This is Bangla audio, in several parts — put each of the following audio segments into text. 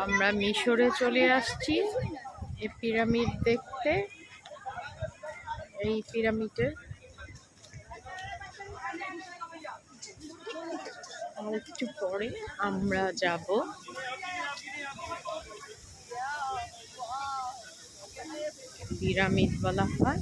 আমরা মিশরে চলে আসছি এই পিরামিড দেখতে। এই পিরামিডে একটু পরে আমরা যাব। পিরামিড বলা হয়।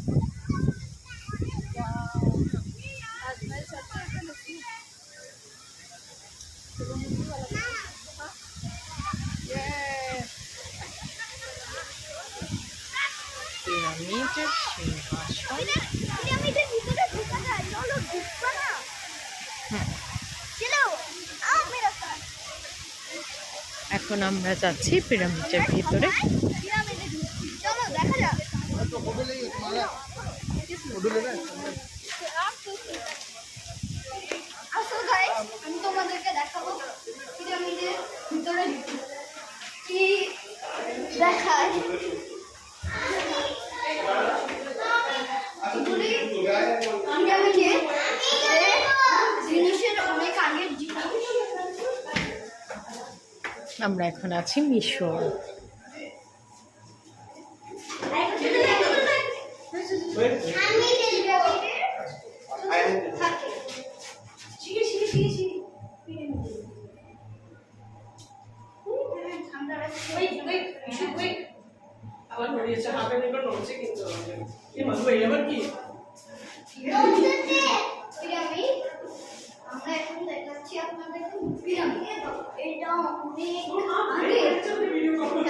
পিরামিডের সিংহাসন। এখন আমরা যাচ্ছি পিরামিডের ভিতরে। আমি তোমাদেরকে দেখাবো পিরামিডের ভিতরে কি দেখায়। জিনিসের অনেক আগের জিনিস। আমরা এখন আছি মিশর। আমরা এখন দেখাচ্ছি আপনাদেরকে পিরামিড। এটা অনেক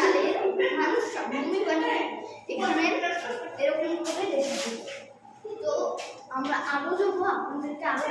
আগে মানুষরা ভূমি বানায় এখানে এরকম করে দেখেছি। তো আমরা আরো যাবো, আপনাদেরকে আরো